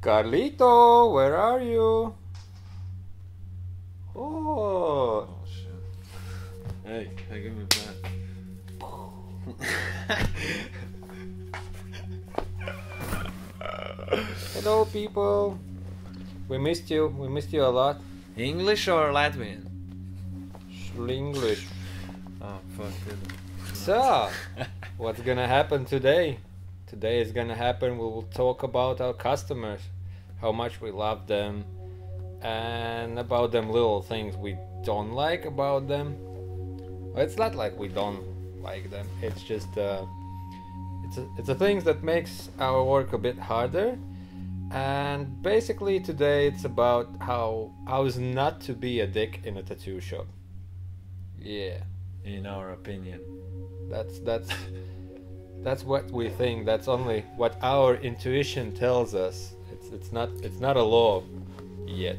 Carlito, where are you? Oh. Oh shit. Hey, give me that. Hello, people. We missed you. We missed you a lot. English or Latvian? English. Oh fuck it. So, what's gonna happen today? Today is gonna happen. We will talk about our customers, how much we love them, and about them little things we don't like about them. Well, it's not like we don't like them. It's just it's a things that makes our work a bit harder. And basically today it's about how's not to be a dick in a tattoo shop. Yeah, In our opinion. that's what we think. That's only what our intuition tells us. It's not a law yet.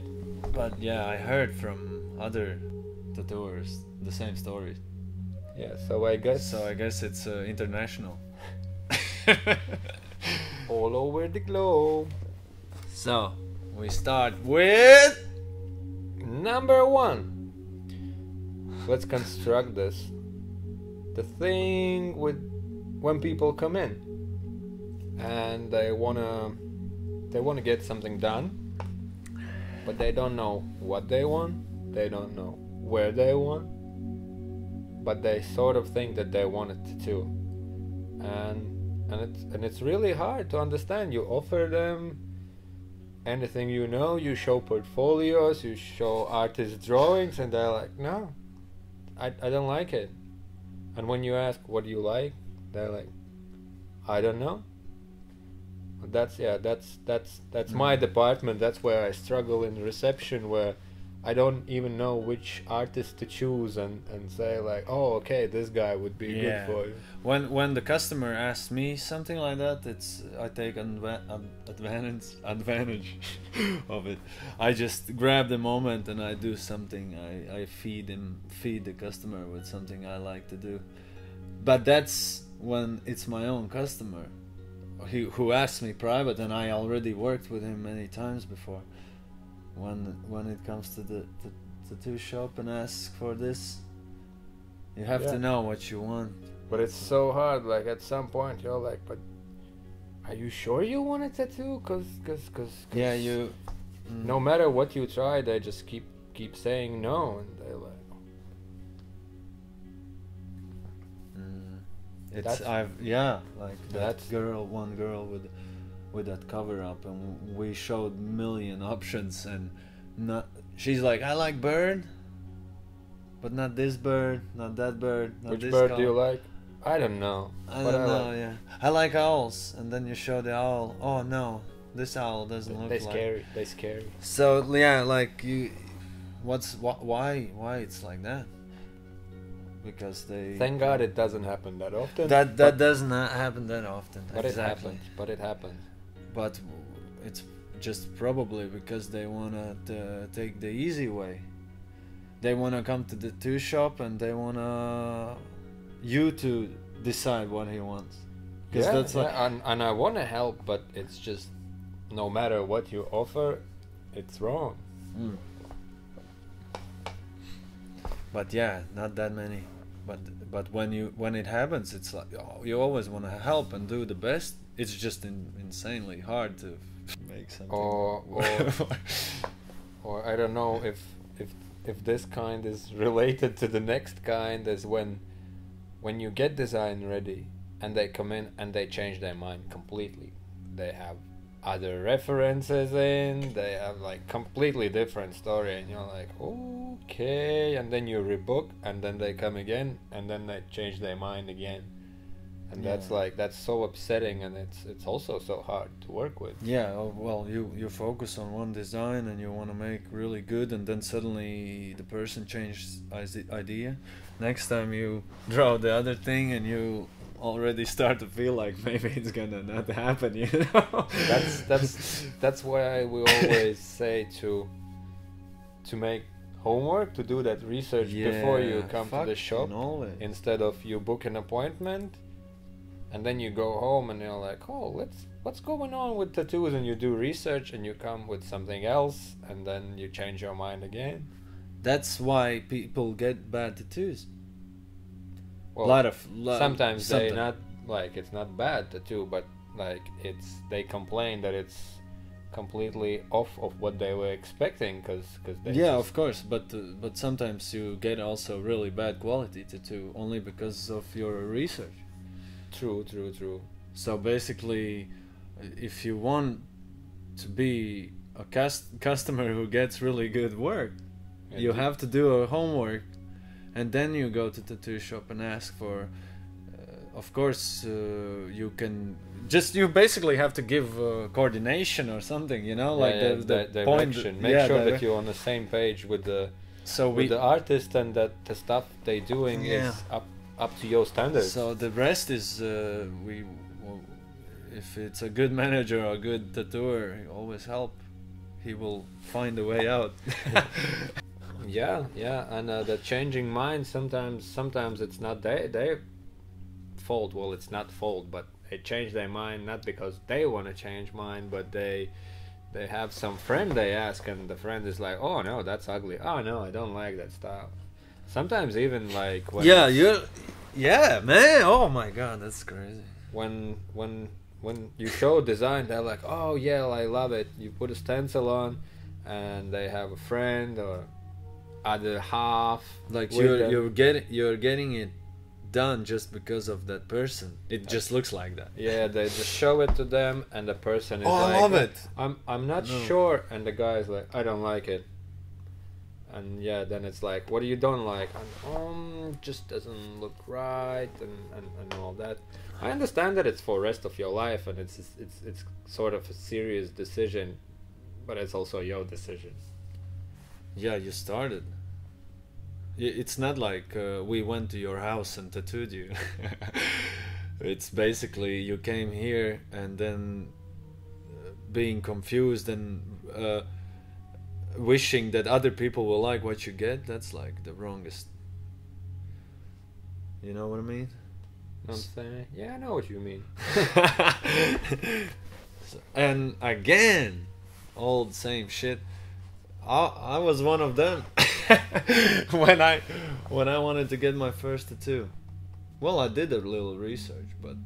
But yeah, I heard from other tattooers the same story. Yeah, so I guess it's international. all over the globe. So we start with Number 1. Let's construct this. The thing with when people come in and they wanna get something done, but they don't know what they want, they don't know where they want, but they sort of think that they want a tattoo, and it's really hard to understand. You offer them anything, you show portfolios, you show artist drawings, and they're like, no, I don't like it. And when you ask what do you like, they're like, I don't know. That's my department. That's where I struggle in reception, where I don't even know which artist to choose and say like, oh, okay, this guy would be good for you. When the customer asks me something like that, I take advantage of it. I just grab the moment and I do something. I feed the customer with something I like to do. But that's when it's my own customer who asks me private, and I already worked with him many times before. When it comes to the tattoo shop and asks for this, you have to know what you want. But it's so hard. Like at some point, you're like, but are you sure you want a tattoo? Cause yeah, you. No matter what you try, they just keep saying no, and they're like. One girl with that cover up, and we showed million options, and she's like, I like bird, but not this bird, not that bird, not Which this bird color. do you like? I don't know. I don't know. Yeah, I like owls, and then you show the owl. Oh no, this owl doesn't look like. They scary. So yeah, like you, why it's like that? Because they. Thank God it doesn't happen that often. That does not happen that often. But exactly. it happens. But it's just probably because they wanna take the easy way. They wanna come to the tattoo shop and they wanna you to decide what he wants. And I wanna help, but it's just no matter what you offer, it's wrong. But yeah, not that many. But when it happens, it's like you always want to help and do the best. It's just insanely hard to make something. Or I don't know if this kind is related to the next kind, is when you get design ready and they come in and they change their mind completely. They have other references in, they have like completely different story, and you're like, okay, and then you rebook, and then they come again, and then they change their mind again, and that's so upsetting, and it's also so hard to work with. Yeah, well, you focus on one design and you want to make really good, and then suddenly the person changes idea. Next time you draw the other thing and you already start to feel like maybe it's gonna not happen, you know. That's why we always say to make homework, to do that research before you come to the shop, always. instead of you book an appointment and then you go home and you're like, oh, what's going on with tattoos, and you do research and you come with something else, and then you change your mind again. That's why people get bad tattoos. Well, sometimes they not like, it's not bad tattoo, but like they complain that it's completely off of what they were expecting, because of course, but sometimes you get also really bad quality tattoo only because of your research. True. So basically, if you want to be a customer who gets really good work, you have to do a homework, and then you go to tattoo shop and ask for. Of course, you can you basically have to give coordination or something, you know, like the direction. Make sure that you're on the same page with the the artist, and that the stuff they doing is up to your standards. So the rest is if it's a good manager or a good tattooer, he always help. He will find a way out. yeah, and the changing mind, sometimes it's not their fault. Well, it's not fault, but they change their mind not because they want to change mind, but they have some friend they ask, and the friend is like, oh no, that's ugly, oh no, I don't like that style. Sometimes even like when man, oh my god, that's crazy. When you show design, they're like, oh yeah, I love it. You put a stencil on, and they have a friend or other half, like you're getting it done just because of that person. It just looks like that. Yeah, they just show it to them, and the person is like, I love it. I'm not sure, and the guy is like, I don't like it. And then it's like, what do you don't like? And just doesn't look right, and all that. I understand that it's for rest of your life, and it's sort of a serious decision, but it's also your decision. Yeah, you started. It's not like we went to your house and tattooed you. It's basically you came here, and then being confused and wishing that other people will like what you get. That's like the wrongest. You know what I mean? I'm saying, yeah, I know what you mean. And again, old same shit. I was one of them. when I wanted to get my first tattoo. Well, I did a little research, but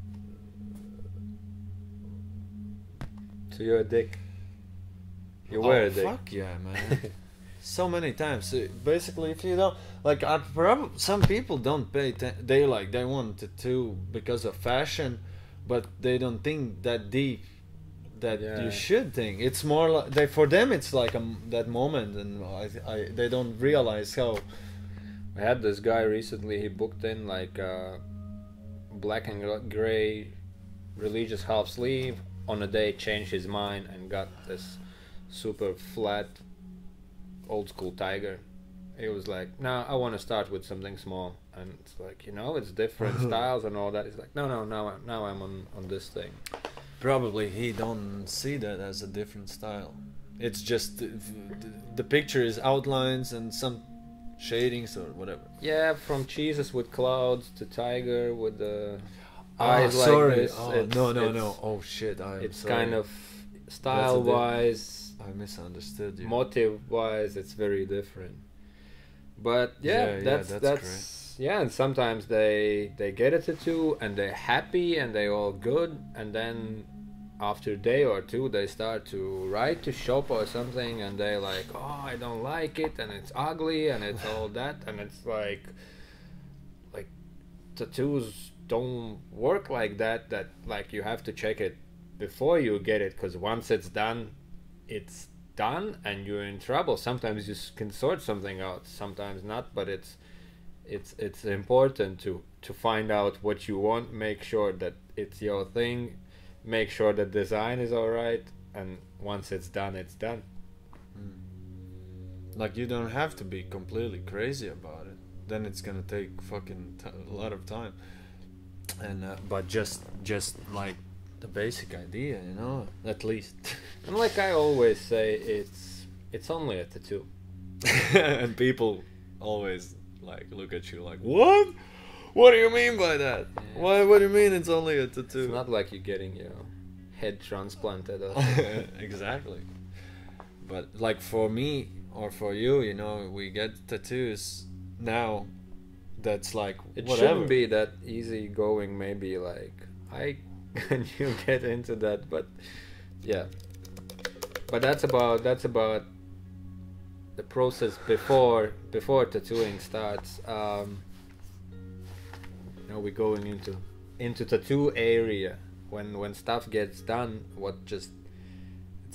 so you're a dick. You were a dick. Fuck yeah, man. So many times. Basically, if you don't like, some people don't pay. They want tattoo because of fashion, but they don't think that deep. That you should think. It's more like for them it's like that moment, and they don't realize how. I had this guy recently. He booked in like black and gray religious half sleeve. On a day, changed his mind and got this super flat old school tiger. He was like, no, I want to start with something small, and it's like, it's different styles and all that. He's like, no, now I'm on this thing. Probably he don't see that as a different style. It's just the picture is outlines and some shadings or whatever. Yeah, from Jesus with clouds to tiger with the eyes like this. No. Oh shit, it's sorry. Kind of style-wise. I misunderstood you. Motive-wise, it's very different. But that's great. Yeah, and sometimes they get a tattoo and they're happy and they're all good, and then after a day or two they start to write to shop or something, and they're like, oh, I don't like it, and it's ugly, and it's all that, and it's like tattoos don't work like that like you have to check it before you get it, because once it's done, and you're in trouble. Sometimes you can sort something out, sometimes not, but it's important to find out what you want, make sure that it's your thing, make sure the design is alright, and once it's done, it's done. Like, you don't have to be completely crazy about it, then it's gonna take fucking a lot of time, and but just like the basic idea, at least. And like I always say, it's only a tattoo. And people always like look at you like, what What do you mean by that? Yeah. What do you mean it's only a tattoo? It's not like you're getting, head transplanted or something. Exactly. But like for me or for you, we get tattoos now. That's like It whatever. shouldn't be that easy going. Maybe like can you get into that? But yeah. But that's about the process before tattooing starts. We're going into tattoo area when stuff gets done. It's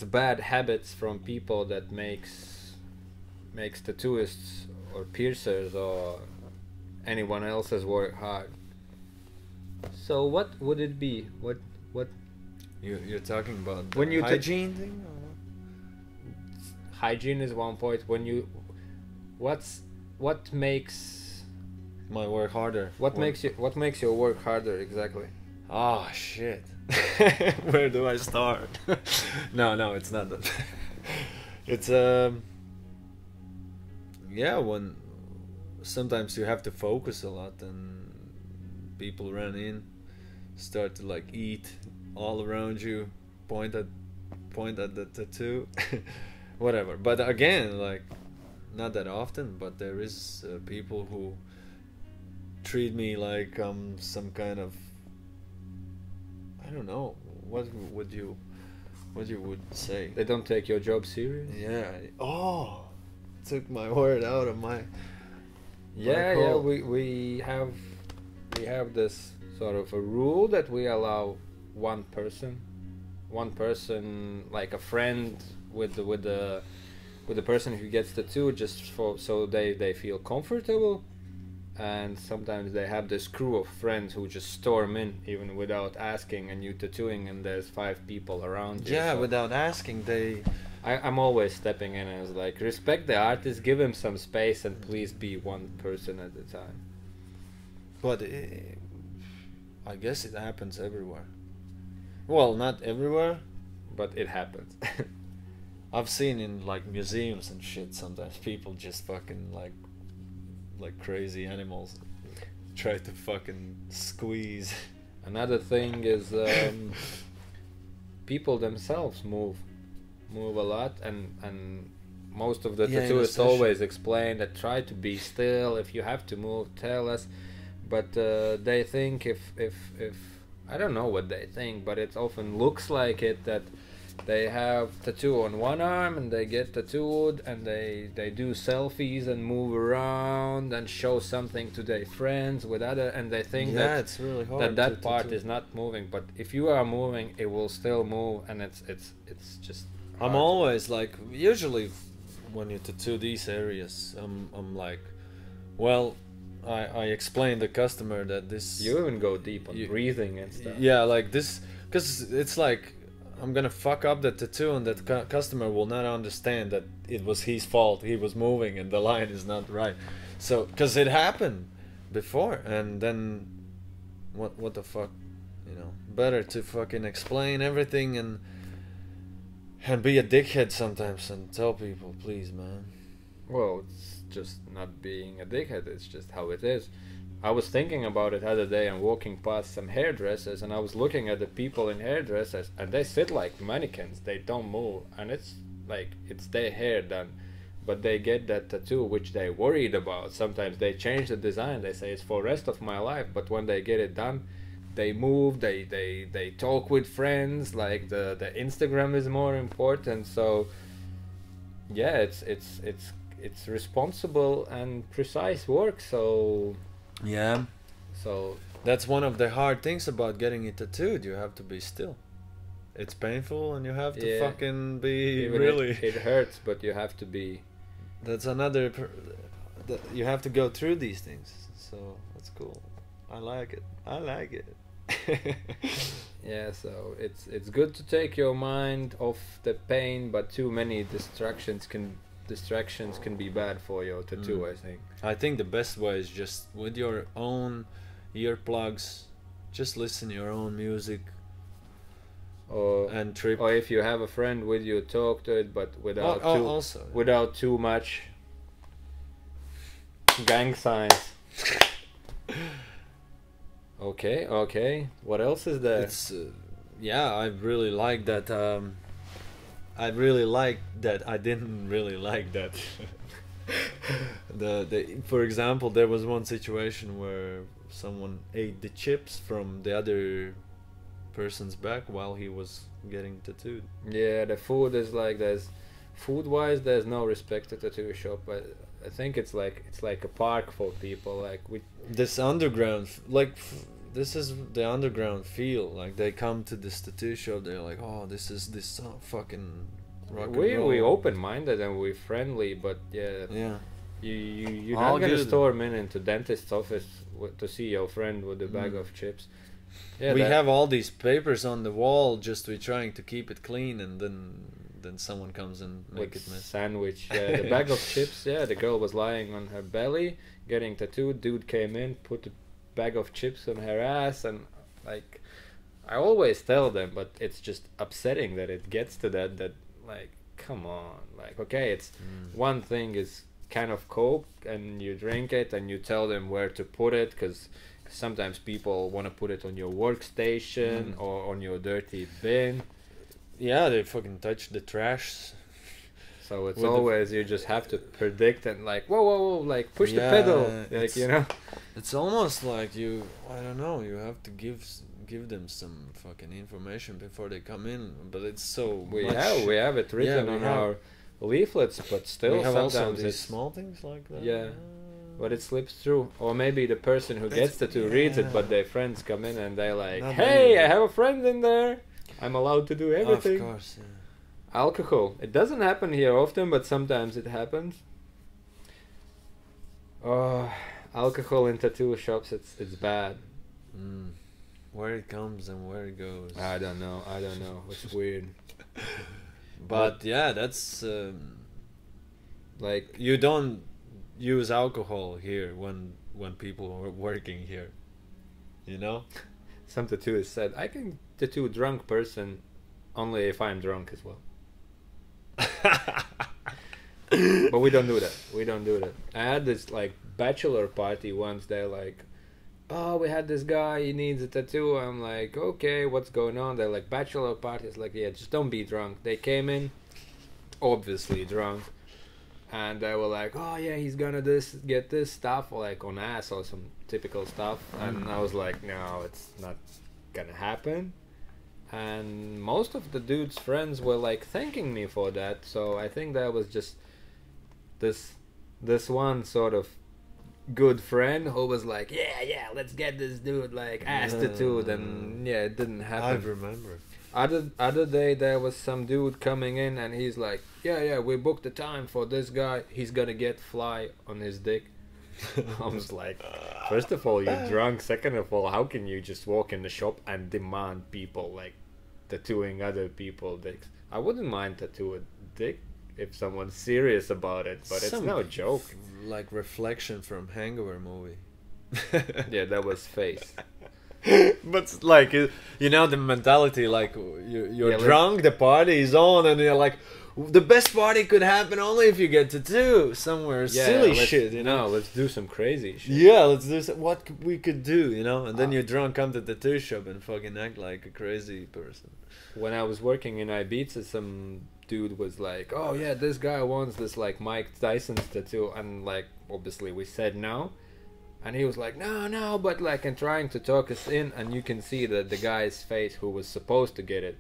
bad habits from people that makes tattooists or piercers or anyone else's work hard. So what would it be? What you're talking about when you hygiene thing? Or? Hygiene is one point. What makes my work harder? What makes your work harder exactly? Oh shit. Where do I start? No, it's not that. It's when sometimes you have to focus a lot and people run in, start to like eat all around you, point at the tattoo. Whatever. But again, like not that often, but there is people who treat me like some kind of, I don't know, what would you would say? They don't take your job serious? Yeah. Oh, took my word out of my yeah, we have this sort of a rule that we allow one person like a friend with the person who gets tattooed, just so they feel comfortable. And sometimes they have this crew of friends who just storm in even without asking, and you tattooing and there's 5 people around you. Yeah, so without asking I'm always stepping in and it's like, respect the artist, give him some space, and please be one person at a time. But I guess it happens everywhere. Well, not everywhere, but it happens. I've seen in like museums and shit, sometimes people just fucking like crazy animals try to fucking squeeze. Another thing is people themselves move a lot, and most of the tattooists always explain that try to be still. If you have to move, tell us. But they think if I don't know what they think, but it often looks like it, that they have tattoo on one arm and they get tattooed and they do selfies and move around and show something to their friends with other, and they think that it's really hard that part is not moving. But if you are moving, it will still move, and it's just hard. I'm always like, usually when you tattoo these areas, I'm like, well, I explain the customer that this, you even go deep on breathing and stuff. Yeah, like this, because it's like I'm gonna fuck up the tattoo, and that customer will not understand that it was his fault. He was moving and the line is not right. So, because it happened before, and then what the fuck, better to fucking explain everything and be a dickhead sometimes and tell people, please, man. Well, it's just not being a dickhead. It's just how it is. I was thinking about it the other day and walking past some hairdressers, and I was looking at the people in hairdressers, and they sit like mannequins. They don't move, and it's like it's their hair done, but they get that tattoo which they worried about. Sometimes they change the design. They say it's for the rest of my life, but when they get it done, they move. They talk with friends. Like the Instagram is more important. So yeah, it's responsible and precise work. So. Yeah. So that's one of the hard things about getting it tattooed. You have to be still. It's painful, and you have to fucking be even really. It hurts, but you have to be. That's another. You have to go through these things. So that's cool. I like it. Yeah. So it's good to take your mind off the pain, but too many distractions can be bad for your tattoo. I think the best way is just with your own earplugs, just listen to your own music, and trip. Or if you have a friend with you, talk to it, but without too much gang signs. Okay, okay. What else is there? It's yeah, I really like that. I really like that. I didn't really like that. For example, there was one situation where someone ate the chips from the other person's back while he was getting tattooed. Yeah, the food is like there's food-wise there's no respect to tattoo shop, but I think it's like a park for people. Like we This underground, this is the underground feel. Like they come to this tattoo shop, they're like, oh, this is this fucking rock and roll. we open-minded and we're friendly, but yeah, Yeah. you're All not gonna good. storm in into dentist's office to see your friend with a bag of chips. Yeah, We that- have all these papers on the wall, just we're trying to keep it clean, and then someone comes and make with it mess. sandwich. Yeah, the bag of chips. Yeah, the girl was lying on her belly, getting tattooed. Dude came in, put a bag of chips on her ass, and like, I always tell them, but it's just upsetting that it gets to that. That like, come on, like, okay, it's one thing is kind of coke, and you drink it, and you tell them where to put it, because sometimes people want to put it on your workstation or on your dirty bin. Yeah, they fucking touch the trash. So it's With the- always you just have to predict and like whoa, like push the Yeah, pedal, like it's- you know. It's almost like I don't know, you have to give them some fucking information before they come in, but it's so We much. have it written we on have- our leaflets, but still we have also sometimes these it's small things like that. Yeah. but it slips through. Or maybe the person who gets tattoo reads it, but their friends come in and they're like, Not "Hey, really. I have a friend in there. I'm allowed to do everything." Of course, yeah. Alcohol. It doesn't happen here often, but sometimes it happens. Oh, alcohol in tattoo shops, it's bad. Where it comes and where it goes. I don't know. It's weird. But yeah, that's Like, you don't use alcohol here when people are working here. You know? some tattooist said, I can tattoo a drunk person only if I'm drunk as well. But we don't do that. I had this like bachelor party once. They're like, oh, we had this guy, he needs a tattoo. I'm like, okay, what's going on? They're like, bachelor party. It's like, yeah, just don't be drunk. They came in obviously drunk, and they were like, oh yeah, he's gonna get this stuff, or like on ass or some typical stuff. And I was like, no, it's not gonna happen. And most of the dude's friends were like thanking me for that. So I think that was just this one sort of good friend who was like, yeah, let's get this dude like ass tattooed. And yeah, it didn't happen. I remember. Other day there was some dude coming in and he's like, yeah, we booked the time for this guy. He's gonna get fly on his dick. I was like, first of all, you're drunk. Second of all, how can you just walk in the shop and demand people like tattooing other people's dicks? I wouldn't mind tattoo a dick if someone's serious about it, but it's no joke. Like reflection from Hangover movie. Yeah, that was face. But like you know the mentality, like you're Yeah, drunk, the party is on, and you're like, the best party could happen only if you get tattoo somewhere. Silly shit, you know. No, let's do some crazy shit. Yeah, let's do what we could do, you know. And then you're drunk, come to the tattoo shop and fucking act like a crazy person. When I was working in Ibiza, some dude was like, oh yeah, this guy wants this like Mike Tyson's tattoo, and like obviously we said no, and he was like, no, but like, and trying to talk us in, and you can see that the guy's face who was supposed to get it,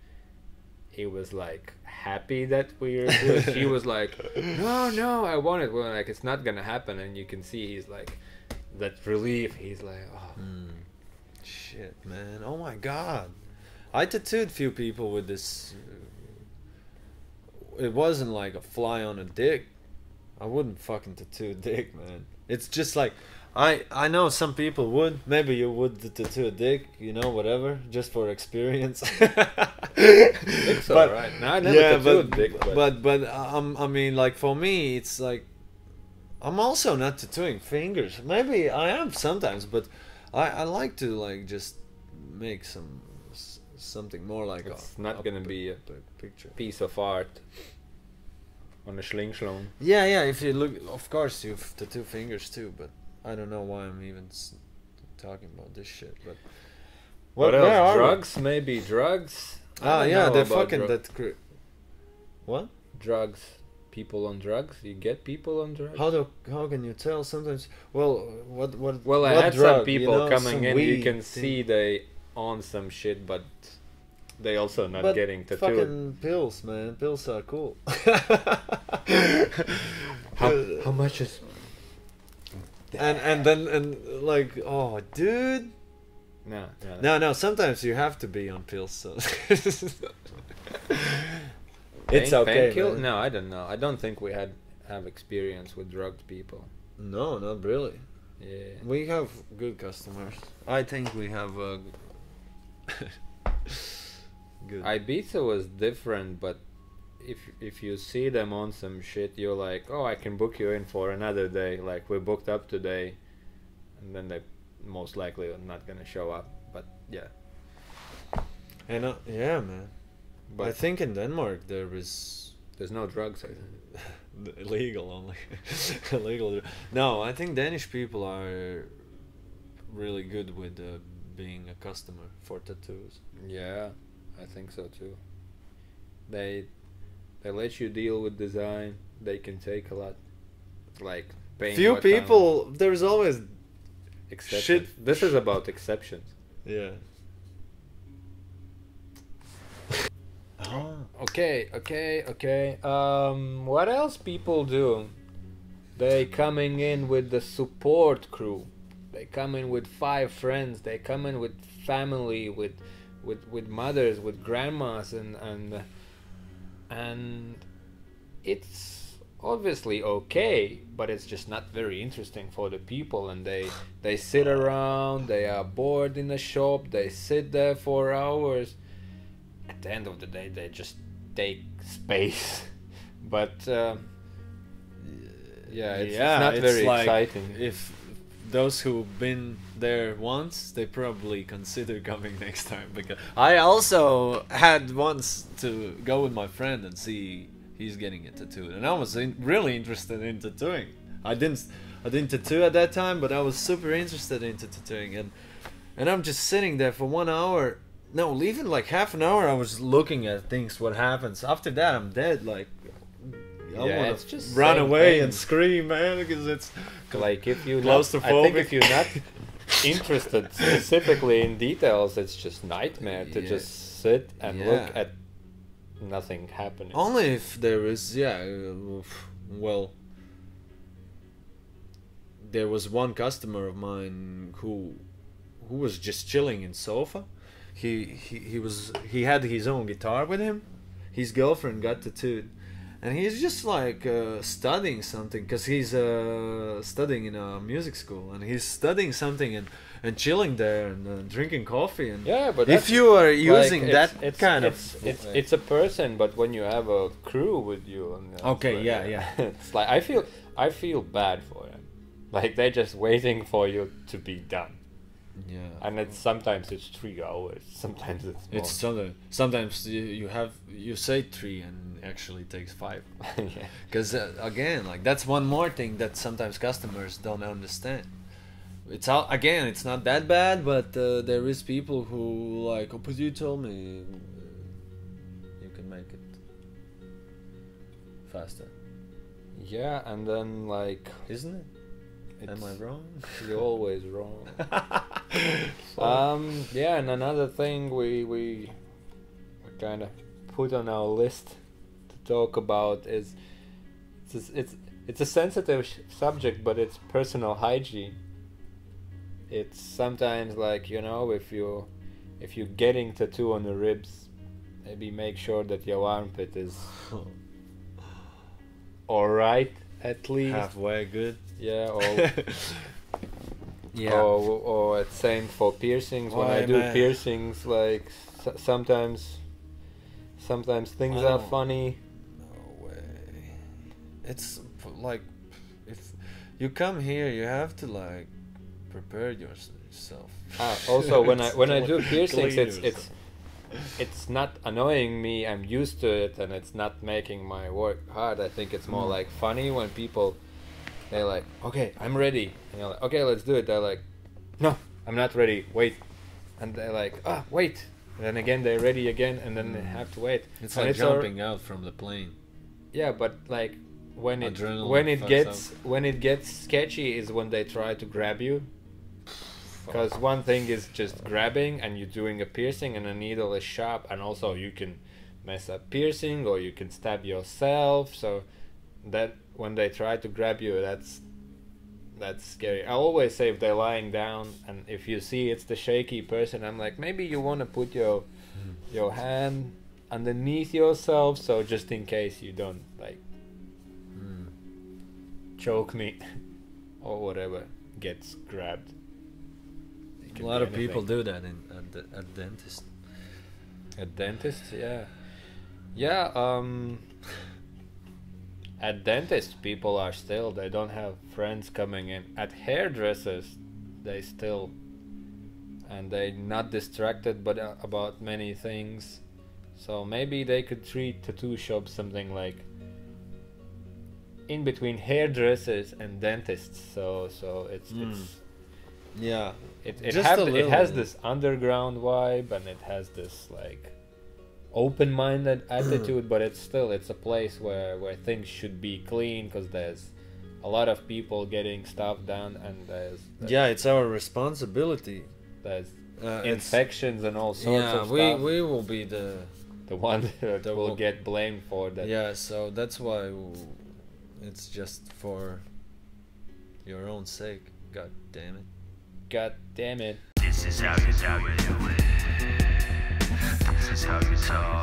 he was like happy that he was like, no, I want it. Well, like, it's not gonna happen, and you can see he's like that relief. He's like, oh. Shit, man. Oh my god. I tattooed few people with this. It wasn't like a fly on a dick. I wouldn't fucking tattoo a dick, man. It's just like, I know some people would. Maybe you would tattoo a dick, you know, whatever, just for experience. It's alright. No, I never tattooed dick, but I mean, like for me, it's like I'm also not tattooing fingers. Maybe I am sometimes, but I like to like just make something more like it's not gonna be a picture. piece of art on a schlong. Yeah. If you look, of course, you've tattoo fingers too, but I don't know why I'm even talking about this shit. But What where else? are we? Drugs? Maybe drugs? I Ah, don't yeah, know the about fucking what? drugs. People on drugs? You get people on drugs? How can you tell? Sometimes, well, what Well, I what had drug, some people some coming in. You weed can thing. see they on some shit, but they also not But getting tattooed. fucking pills, man. Pills are cool. How much is? And then like, oh, dude. No. No. Sometimes you have to be on pills, so it's okay. Painkiller? Man. No, I don't know. I don't think we have experience with drugged people. No, not really. Yeah. We have good customers. I think we have good. Ibiza was different, but if you see them on some shit, you're like, oh, I can book you in for another day. Like, we booked up today, and then they most likely are not gonna show up. But yeah. And yeah, man. But I think in Denmark there's no drugs. I think. illegal only. Illegal. No, I think Danish people are really good with being a customer for tattoos. Yeah, I think so too. They let you deal with design. They can take a lot. Like paint. Few what kind of people. There's always exceptions. shit. This is about exceptions. yeah. Okay. What else people do? They coming in with the support crew. They come in with 5 friends. They come in with family, with mothers, with grandmas, and it's obviously okay, but it's just not very interesting for the people. And they sit around. They are bored in the shop. They sit there for hours. At the end of the day, they just take space. But it's not very like exciting. If those who've been there once, they probably consider coming next time, because I also had once to go with my friend and see he's getting it tattooed, and I was really interested in tattooing. I didn't tattoo at that time, but I was super interested in tattooing, and I'm just sitting there for 1 hour. No, even like half an hour, I was looking at things. What happens after that? I'm dead. Like, I Yeah, want it's just to run same away thing. and scream, man, because it's Like if you I claustrophobic. think if you're not interested specifically in details, it's just nightmare to Yeah. just sit and Yeah. look at nothing happening. Only if there is, well, there was one customer of mine who was just chilling in sofa. He had his own guitar with him. His girlfriend got tattooed, and he's just like studying something, because he's studying in a music school, and he's studying something and chilling there and drinking coffee. And Yeah, but if that's you are like, using that it's, kind it's, of it's a person, but when you have a crew with you, and Okay, like, yeah. it's like I feel bad for them. Like they're just waiting for you to be done, yeah, and sometimes it's 3 hours, sometimes it's more. it's sometimes you say 3 and actually takes 5. Yeah. Because again, like that's one more thing that sometimes customers don't understand. It's it's not that bad, but there is people who like, oh, but you told me you can make it faster, Yeah, and then like isn't it? Am I wrong? You're always wrong. Yeah, and another thing we kind of put on our list to talk about is it's a sensitive subject, but it's personal hygiene. It's sometimes like, if you're getting tattoo on the ribs, maybe make sure that your armpit is all right at least. Halfway good. Yeah, or Yeah. or same for piercings. When I Why, do man? piercings, like sometimes things are Oh. funny. No way. It's like, if you come here, you have to like prepare yourself. Also, when I do piercings, Clean it's yourself. it's not annoying me. I'm used to it, and it's not making my work hard. I think it's more like funny when people, they're like, okay, I'm ready, and you're like, okay, let's do it. They're like, no, I'm not ready, wait. And they're like, oh, wait. And then again, they're ready again, and then they have to wait. It's And like jumping out from the plane. Yeah, but like when it Adrenaline when it gets sketchy is when they try to grab you. Because one thing is just grabbing and you're doing a piercing and a needle is sharp, and also you can mess up piercing or you can stab yourself. So that when they try to grab you, that's scary. I always say if they're lying down and if you see it's the shaky person, I'm like, maybe you want to put your hand underneath yourself, so just in case you don't like choke me or whatever gets grabbed. A lot of people do that at dentists. At dentists, yeah. At dentists, people are still, they don't have friends coming in. At hairdressers, they still, and they're not distracted but about many things. So maybe they could treat tattoo shops something like in between hairdressers and dentists. So it's yeah, it has this underground vibe, and it has this like open-minded attitude, but it's a place where things should be clean, because there's a lot of people getting stuff done, and there's it's our responsibility. There's infections and all sorts of stuff. We will be the one that will get blamed for that. Yeah, so that's why it's just for your own sake. God damn it. God damn it. This is how you do it. This is how you talk.